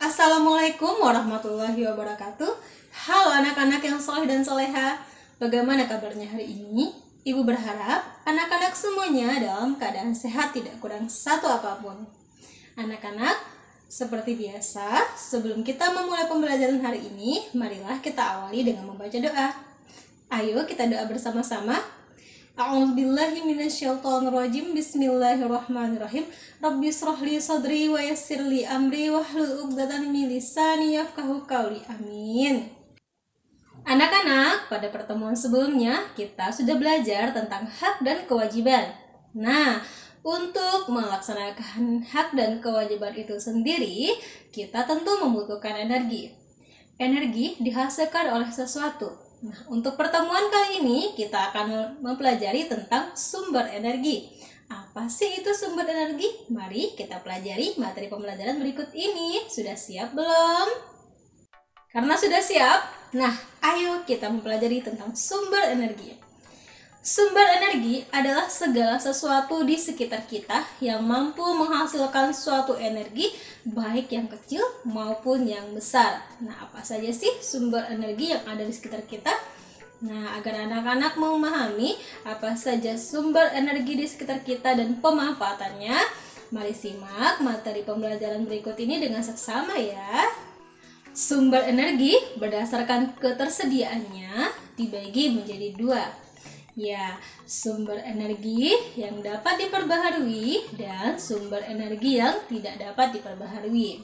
Assalamualaikum warahmatullahi wabarakatuh. Halo anak-anak yang soleh dan soleha. Bagaimana kabarnya hari ini? Ibu berharap anak-anak semuanya dalam keadaan sehat, tidak kurang satu apapun. Anak-anak, seperti biasa, sebelum kita memulai pembelajaran hari ini, marilah kita awali dengan membaca doa. Ayo kita doa bersama-sama. A'udzubillahi minasyaitonirrajim. Bismillahirrahmanirrahim. Rabbi shrahli sadri wa yassirli amri wahlul 'uqdatam min lisani yafqahu qawli. Amin. Anak-anak, pada pertemuan sebelumnya kita sudah belajar tentang hak dan kewajiban. Nah, untuk melaksanakan hak dan kewajiban itu sendiri, kita tentu membutuhkan energi. Energi dihasilkan oleh sesuatu. Nah, untuk pertemuan kali ini kita akan mempelajari tentang sumber energi. Apa sih itu sumber energi? Mari kita pelajari materi pembelajaran berikut ini. Sudah siap belum? Karena sudah siap, nah ayo kita mempelajari tentang sumber energi. Sumber energi adalah segala sesuatu di sekitar kita yang mampu menghasilkan suatu energi, baik yang kecil maupun yang besar. Nah, apa saja sih sumber energi yang ada di sekitar kita? Nah, agar anak-anak memahami apa saja sumber energi di sekitar kita dan pemanfaatannya, mari simak materi pembelajaran berikut ini dengan seksama ya. Sumber energi berdasarkan ketersediaannya dibagi menjadi dua. Ya, sumber energi yang dapat diperbaharui dan sumber energi yang tidak dapat diperbaharui.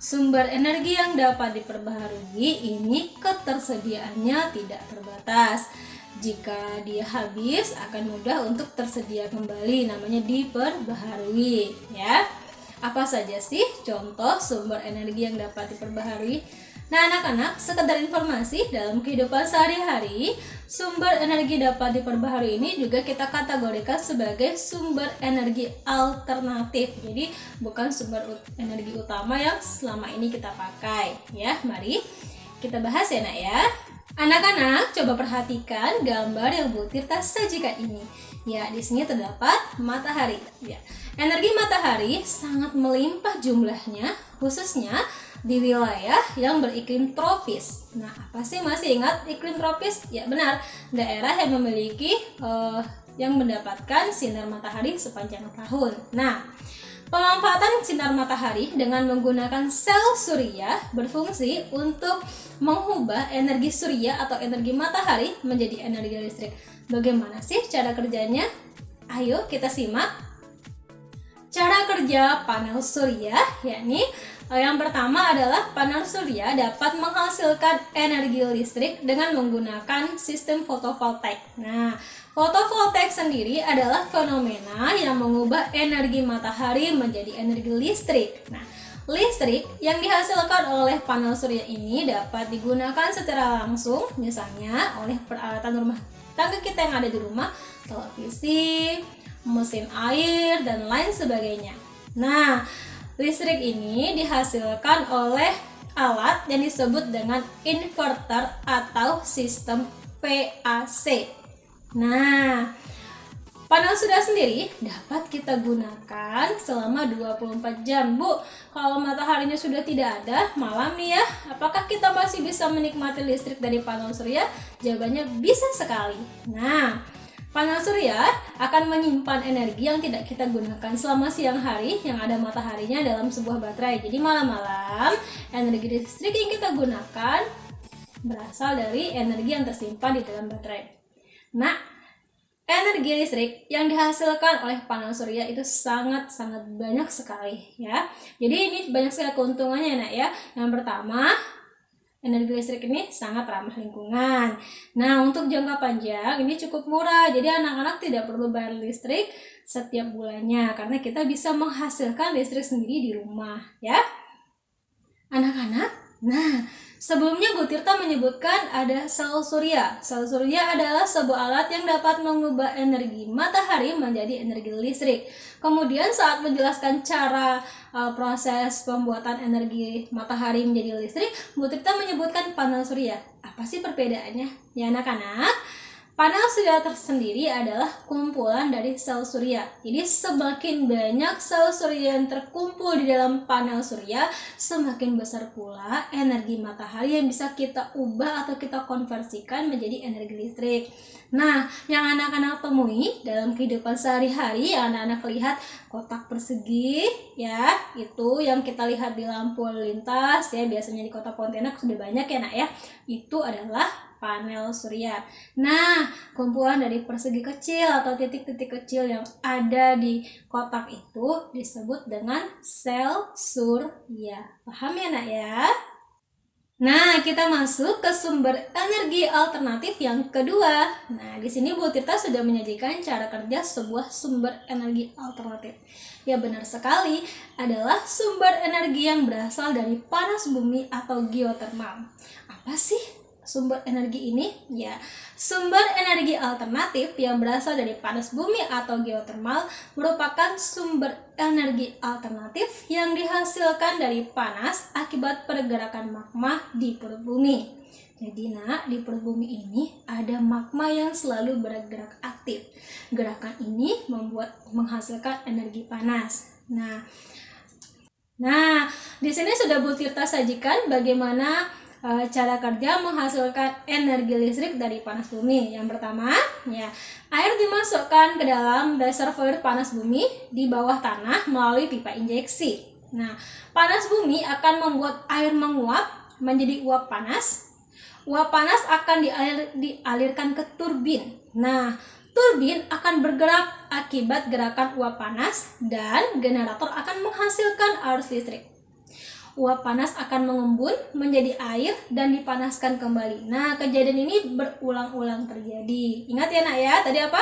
Sumber energi yang dapat diperbaharui ini ketersediaannya tidak terbatas. Jika dia habis akan mudah untuk tersedia kembali, namanya diperbaharui ya. Apa saja sih contoh sumber energi yang dapat diperbaharui? Nah, anak-anak, sekedar informasi, dalam kehidupan sehari-hari, sumber energi dapat diperbaharui ini juga kita kategorikan sebagai sumber energi alternatif. Jadi, bukan sumber energi utama yang selama ini kita pakai. Ya, mari kita bahas ya, Nak ya. Anak-anak, coba perhatikan gambar yang Bu Tirta sajikan ini. Ya, di sini terdapat matahari. Ya, energi matahari sangat melimpah jumlahnya, khususnya di wilayah yang beriklim tropis. Nah, apa sih masih ingat iklim tropis? Ya benar, daerah yang memiliki yang mendapatkan sinar matahari sepanjang tahun. Nah, pemanfaatan sinar matahari dengan menggunakan sel surya berfungsi untuk mengubah energi surya atau energi matahari menjadi energi listrik. Bagaimana sih cara kerjanya? Ayo kita simak. Cara kerja panel surya, yakni yang pertama adalah panel surya dapat menghasilkan energi listrik dengan menggunakan sistem fotovoltaik. Nah, fotovoltaik sendiri adalah fenomena yang mengubah energi matahari menjadi energi listrik. Nah, listrik yang dihasilkan oleh panel surya ini dapat digunakan secara langsung, misalnya oleh peralatan rumah tangga kita yang ada di rumah, televisi, mesin air, dan lain sebagainya. Nah, listrik ini dihasilkan oleh alat yang disebut dengan inverter atau sistem VAC. Nah, panel surya sendiri dapat kita gunakan selama 24 jam. Bu, kalau mataharinya sudah tidak ada, malam nih ya, apakah kita masih bisa menikmati listrik dari panel surya? Jawabannya bisa sekali. Nah, panel surya akan menyimpan energi yang tidak kita gunakan selama siang hari yang ada mataharinya dalam sebuah baterai. Jadi malam-malam energi listrik yang kita gunakan berasal dari energi yang tersimpan di dalam baterai. Nah, energi listrik yang dihasilkan oleh panel surya itu sangat-sangat banyak sekali ya. Jadi ini banyak sekali keuntungannya, Nak ya. Yang pertama, energi listrik ini sangat ramah lingkungan. Nah, untuk jangka panjang ini cukup murah. Jadi anak-anak tidak perlu bayar listrik setiap bulannya karena kita bisa menghasilkan listrik sendiri di rumah, ya. Anak-anak, nah, sebelumnya Bu Tirta menyebutkan ada sel surya. Sel surya adalah sebuah alat yang dapat mengubah energi matahari menjadi energi listrik. Kemudian saat menjelaskan cara proses pembuatan energi matahari menjadi listrik, Bu Tirta menyebutkan panel surya. Apa sih perbedaannya? Ya anak-anak, Panel surya tersendiri adalah kumpulan dari sel surya. Jadi semakin banyak sel surya yang terkumpul di dalam panel surya, semakin besar pula energi matahari yang bisa kita ubah atau kita konversikan menjadi energi listrik. Nah, yang anak-anak temui dalam kehidupan sehari-hari, yang anak-anak lihat kotak persegi, ya, itu yang kita lihat di lampu lalu lintas, ya, biasanya di kota Pontianak sudah banyak ya nak ya, itu adalah panel surya. Nah, kumpulan dari persegi kecil atau titik-titik kecil yang ada di kotak itu disebut dengan sel surya. Paham ya nak ya? Nah, kita masuk ke sumber energi alternatif yang kedua. Nah, di sini Bu Tirta sudah menyajikan cara kerja sebuah sumber energi alternatif. Ya, benar sekali, adalah sumber energi yang berasal dari panas bumi atau geotermal. Apa sih sumber energi ini? Ya, sumber energi alternatif yang berasal dari panas bumi atau geotermal merupakan sumber energi alternatif yang dihasilkan dari panas akibat pergerakan magma di perut bumi. Jadi nak, di perut bumi ini ada magma yang selalu bergerak aktif. Gerakan ini menghasilkan energi panas. Nah, di sini sudah Bu Tirta sajikan bagaimana cara kerja menghasilkan energi listrik dari panas bumi. Yang pertama, ya, air dimasukkan ke dalam reservoir panas bumi di bawah tanah melalui pipa injeksi. Nah, panas bumi akan membuat air menguap menjadi uap panas. Uap panas akan dialirkan ke turbin. Nah, turbin akan bergerak akibat gerakan uap panas dan generator akan menghasilkan arus listrik. Uap panas akan mengembun menjadi air dan dipanaskan kembali. Nah, kejadian ini berulang-ulang terjadi. Ingat ya nak ya, tadi apa?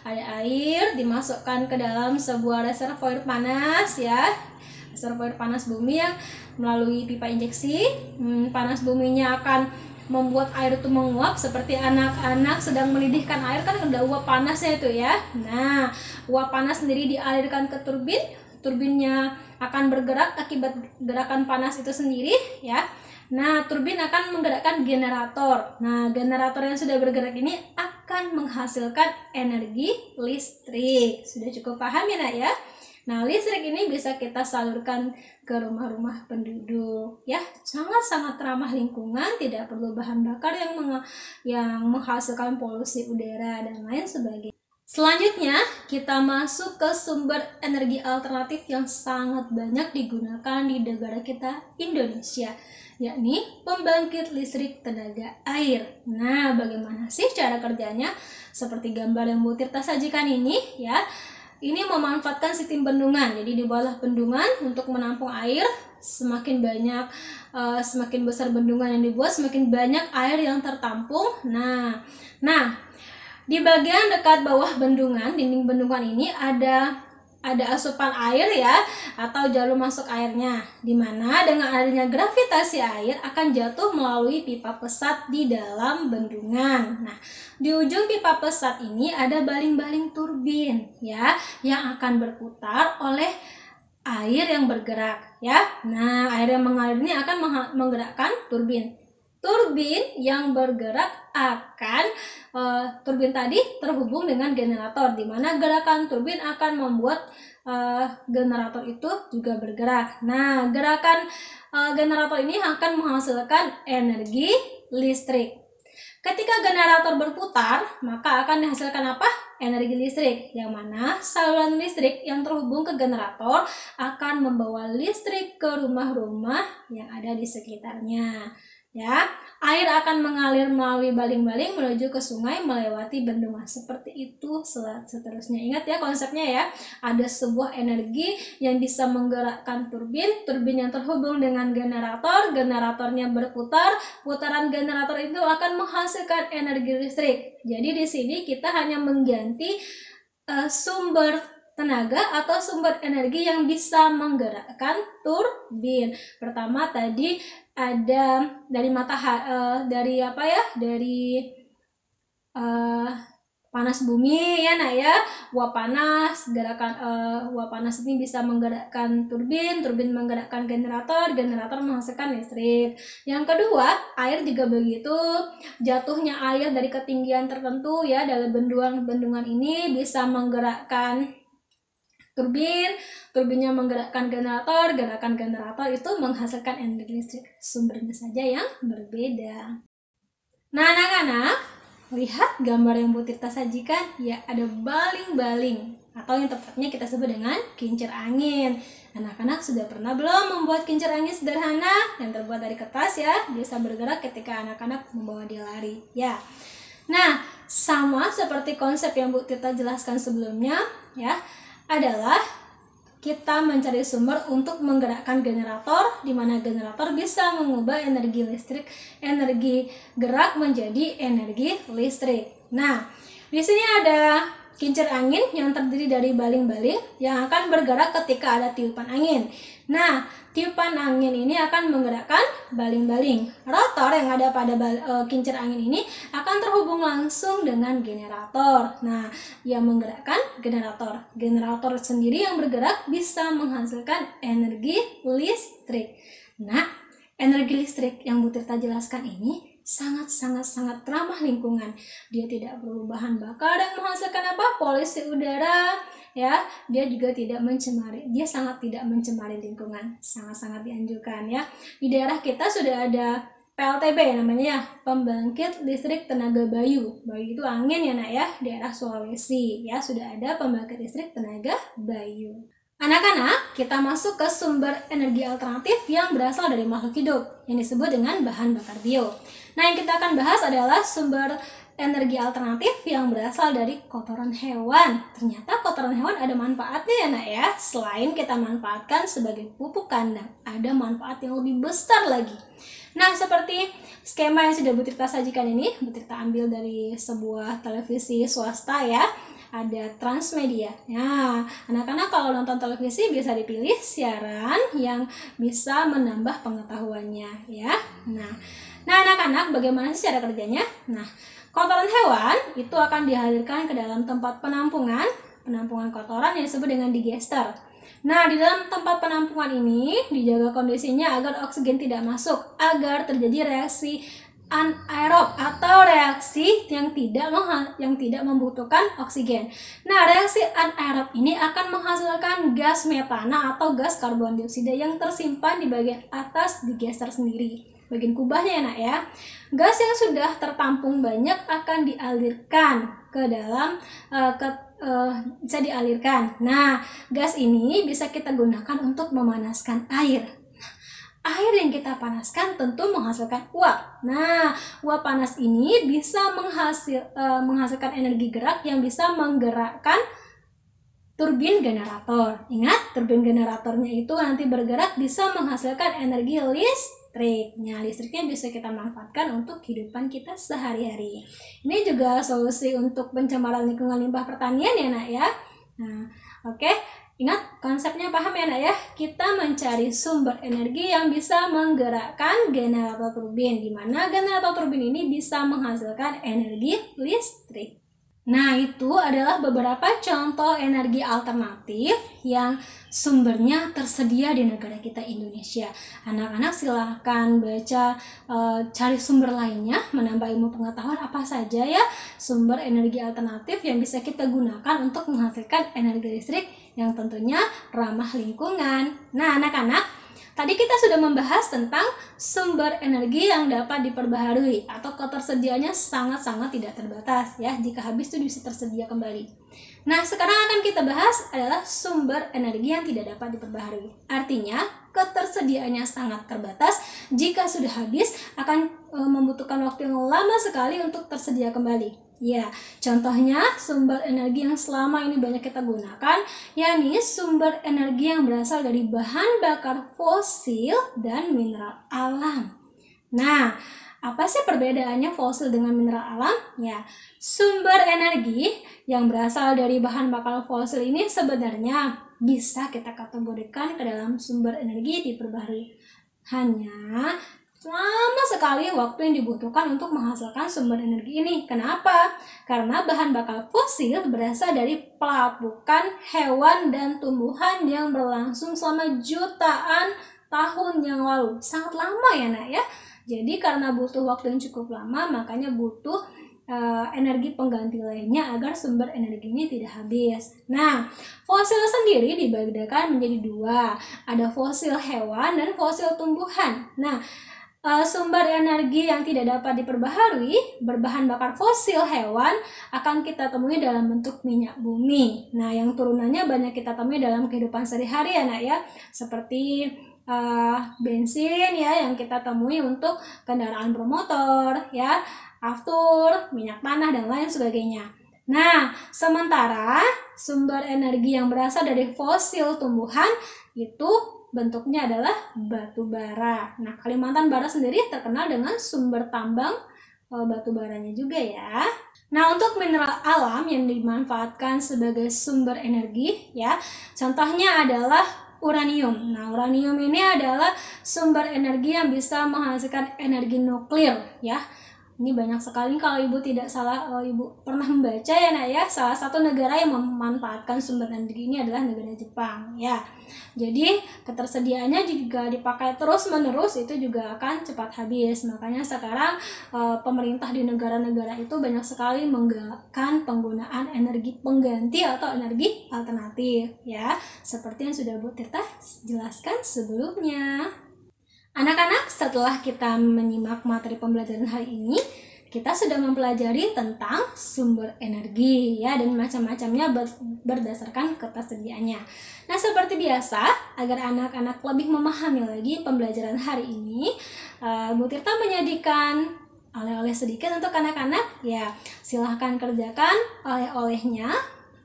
Ada air dimasukkan ke dalam sebuah reservoir panas ya. Reservoir panas bumi yang melalui pipa injeksi. Panas buminya akan membuat air itu menguap seperti anak-anak sedang mendidihkan air, kan udah uap panasnya itu ya. Nah, uap panas sendiri dialirkan ke turbin. Turbinnya akan bergerak akibat gerakan panas itu sendiri ya. Nah, turbin akan menggerakkan generator. Nah, generator yang sudah bergerak ini akan menghasilkan energi listrik. Sudah cukup paham ya nak ya? Nah, listrik ini bisa kita salurkan ke rumah-rumah penduduk ya. Sangat-sangat ramah lingkungan, tidak perlu bahan bakar yang menghasilkan polusi udara dan lain sebagainya. Selanjutnya, kita masuk ke sumber energi alternatif yang sangat banyak digunakan di negara kita, Indonesia, yakni pembangkit listrik tenaga air. Nah, bagaimana sih cara kerjanya? Seperti gambar yang Bu Tirta sajikan ini, ya. Ini memanfaatkan sistem bendungan. Jadi dibuatlah bendungan untuk menampung air. Semakin besar bendungan yang dibuat, semakin banyak air yang tertampung. Nah, di bagian dekat bawah bendungan, dinding bendungan ini ada asupan air ya, atau jalur masuk airnya, di mana dengan adanya gravitasi air akan jatuh melalui pipa pesat di dalam bendungan. Nah, di ujung pipa pesat ini ada baling-baling turbin ya, yang akan berputar oleh air yang bergerak ya. Nah, air yang mengalir ini akan menggerakkan turbin. Turbin yang bergerak akan turbin tadi terhubung dengan generator, di mana gerakan turbin akan membuat generator itu juga bergerak. Nah, gerakan generator ini akan menghasilkan energi listrik. Ketika generator berputar, maka akan dihasilkan apa? Energi listrik, yang mana saluran listrik yang terhubung ke generator akan membawa listrik ke rumah-rumah yang ada di sekitarnya. Ya, air akan mengalir melalui baling-baling menuju ke sungai melewati bendungan. Seperti itu seterusnya. Ingat ya konsepnya ya. Ada sebuah energi yang bisa menggerakkan turbin, turbin yang terhubung dengan generator, generatornya berputar, putaran generator itu akan menghasilkan energi listrik. Jadi di sini kita hanya mengganti sumber tenaga atau sumber energi yang bisa menggerakkan turbin. Pertama tadi ada dari panas bumi ya nak ya. Uap panas, uap panas ini bisa menggerakkan turbin, turbin menggerakkan generator, generator menghasilkan listrik. Yang kedua, air juga begitu. Jatuhnya air dari ketinggian tertentu ya dalam bendungan ini bisa menggerakkan turbin, turbinnya menggerakkan generator, gerakan generator itu menghasilkan energi listrik. Sumbernya saja yang berbeda. Nah anak-anak, lihat gambar yang Bu Tirta sajikan, ya ada baling-baling atau yang tepatnya kita sebut dengan kincir angin. Anak-anak sudah pernah belum membuat kincir angin sederhana yang terbuat dari kertas ya, bisa bergerak ketika anak-anak membawa dia lari ya. Nah, sama seperti konsep yang Bu Tirta jelaskan sebelumnya ya, adalah kita mencari sumber untuk menggerakkan generator, di mana generator bisa mengubah energi listrik, energi gerak menjadi energi listrik. Nah, di sini ada kincir angin yang terdiri dari baling-baling yang akan bergerak ketika ada tiupan angin. Nah, tiupan angin ini akan menggerakkan baling-baling. Rotor yang ada pada kincir angin ini akan terhubung langsung dengan generator. Nah, yang menggerakkan generator. Generator sendiri yang bergerak bisa menghasilkan energi listrik. Nah, energi listrik yang Bu Tirta jelaskan ini sangat ramah lingkungan. Dia tidak berbahan bakar yang menghasilkan polusi udara ya, dia juga tidak mencemari, dia sangat tidak mencemari lingkungan, sangat dianjurkan ya. Di daerah kita sudah ada PLTB namanya ya, pembangkit listrik tenaga Bayu. Bayu itu angin ya nak ya, daerah Sulawesi ya, sudah ada pembangkit listrik tenaga Bayu. Anak-anak, kita masuk ke sumber energi alternatif yang berasal dari makhluk hidup yang disebut dengan bahan bakar bio. Nah, yang kita akan bahas adalah sumber energi alternatif yang berasal dari kotoran hewan. Ternyata kotoran hewan ada manfaatnya ya nak ya. Selain kita manfaatkan sebagai pupuk kandang, ada manfaat yang lebih besar lagi. Nah, seperti skema yang sudah Bu Tirta sajikan ini, Bu Tirta ambil dari sebuah televisi swasta ya. Ada Transmedia. Nah, anak-anak kalau nonton televisi bisa dipilih siaran yang bisa menambah pengetahuannya ya. Nah anak-anak, bagaimana sih cara kerjanya? Nah, kotoran hewan itu akan dihadirkan ke dalam tempat penampungan kotoran yang disebut dengan digester. Nah, di dalam tempat penampungan ini dijaga kondisinya agar oksigen tidak masuk, agar terjadi reaksi anaerob atau reaksi yang tidak membutuhkan oksigen. Nah, reaksi anaerob ini akan menghasilkan gas metana atau gas karbon dioksida yang tersimpan di bagian atas digester sendiri, bagian kubahnya ya nak ya. Gas yang sudah tertampung banyak akan dialirkan ke dalam bisa dialirkan. Nah, gas ini bisa kita gunakan untuk memanaskan air. Air yang kita panaskan tentu menghasilkan uap. Nah, uap panas ini bisa menghasilkan energi gerak yang bisa menggerakkan turbin generator. Ingat, turbin generatornya itu nanti bergerak bisa menghasilkan energi listrik. Nah, listriknya bisa kita manfaatkan untuk kehidupan kita sehari-hari. Ini juga solusi untuk pencemaran lingkungan limbah pertanian ya nak ya. Nah, oke. Ingat konsepnya, paham ya nak ya? Kita mencari sumber energi yang bisa menggerakkan generator turbin, di mana generator turbin ini bisa menghasilkan energi listrik. Nah, itu adalah beberapa contoh energi alternatif yang sumbernya tersedia di negara kita Indonesia. Anak-anak silahkan baca, cari sumber lainnya, menambah ilmu pengetahuan apa saja ya sumber energi alternatif yang bisa kita gunakan untuk menghasilkan energi listrik yang tentunya ramah lingkungan. Nah, anak-anak, tadi kita sudah membahas tentang sumber energi yang dapat diperbaharui atau ketersediaannya sangat-sangat tidak terbatas ya. Jika habis itu bisa tersedia kembali. Nah, sekarang akan kita bahas adalah sumber energi yang tidak dapat diperbaharui. Artinya, ketersediaannya sangat terbatas. Jika sudah habis akan membutuhkan waktu yang lama sekali untuk tersedia kembali. Ya, contohnya sumber energi yang selama ini banyak kita gunakan, yakni sumber energi yang berasal dari bahan bakar fosil dan mineral alam. Nah, apa sih perbedaannya fosil dengan mineral alam? Ya, sumber energi yang berasal dari bahan bakar fosil ini sebenarnya bisa kita kategorikan ke dalam sumber energi diperbaharui. Hanya lama sekali waktu yang dibutuhkan untuk menghasilkan sumber energi ini. Kenapa? Karena bahan bakar fosil berasal dari pelapukan hewan dan tumbuhan yang berlangsung selama jutaan tahun yang lalu. Sangat lama ya nak ya. Jadi karena butuh waktu yang cukup lama, makanya butuh energi pengganti lainnya agar sumber energi ini tidak habis. Nah, fosil sendiri dibedakan menjadi dua. Ada fosil hewan dan fosil tumbuhan. Nah, sumber energi yang tidak dapat diperbaharui berbahan bakar fosil hewan akan kita temui dalam bentuk minyak bumi. Nah, yang turunannya banyak kita temui dalam kehidupan sehari-hari ya nak ya, seperti bensin ya yang kita temui untuk kendaraan bermotor ya, aftur, minyak tanah dan lain sebagainya. Nah, sementara sumber energi yang berasal dari fosil tumbuhan itu bentuknya adalah batu bara. Nah, Kalimantan Barat sendiri terkenal dengan sumber tambang batu baranya juga ya. Nah, untuk mineral alam yang dimanfaatkan sebagai sumber energi ya, contohnya adalah uranium. Nah, uranium ini adalah sumber energi yang bisa menghasilkan energi nuklir ya. Ini banyak sekali kalau ibu tidak salah, ibu pernah membaca ya nak ya, salah satu negara yang memanfaatkan sumber energi ini adalah negara Jepang ya. Jadi ketersediaannya juga dipakai terus menerus itu juga akan cepat habis. Makanya sekarang pemerintah di negara-negara itu banyak sekali menggalakkan penggunaan energi pengganti atau energi alternatif ya, seperti yang sudah Bu Tirta jelaskan sebelumnya. Anak-anak, setelah kita menyimak materi pembelajaran hari ini, kita sudah mempelajari tentang sumber energi ya dan macam-macamnya berdasarkan ketersediaannya. Nah, seperti biasa, agar anak-anak lebih memahami lagi pembelajaran hari ini, Bu Tirta menyajikan oleh-oleh sedikit untuk anak-anak. Ya, silahkan kerjakan oleh-olehnya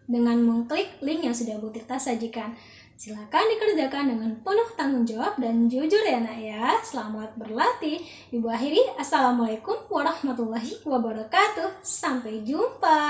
dengan mengklik link yang sudah Bu Tirta sajikan. Silakan dikerjakan dengan penuh tanggung jawab dan jujur ya nak ya. Selamat berlatih. Ibu akhiri, Assalamualaikum warahmatullahi wabarakatuh. Sampai jumpa.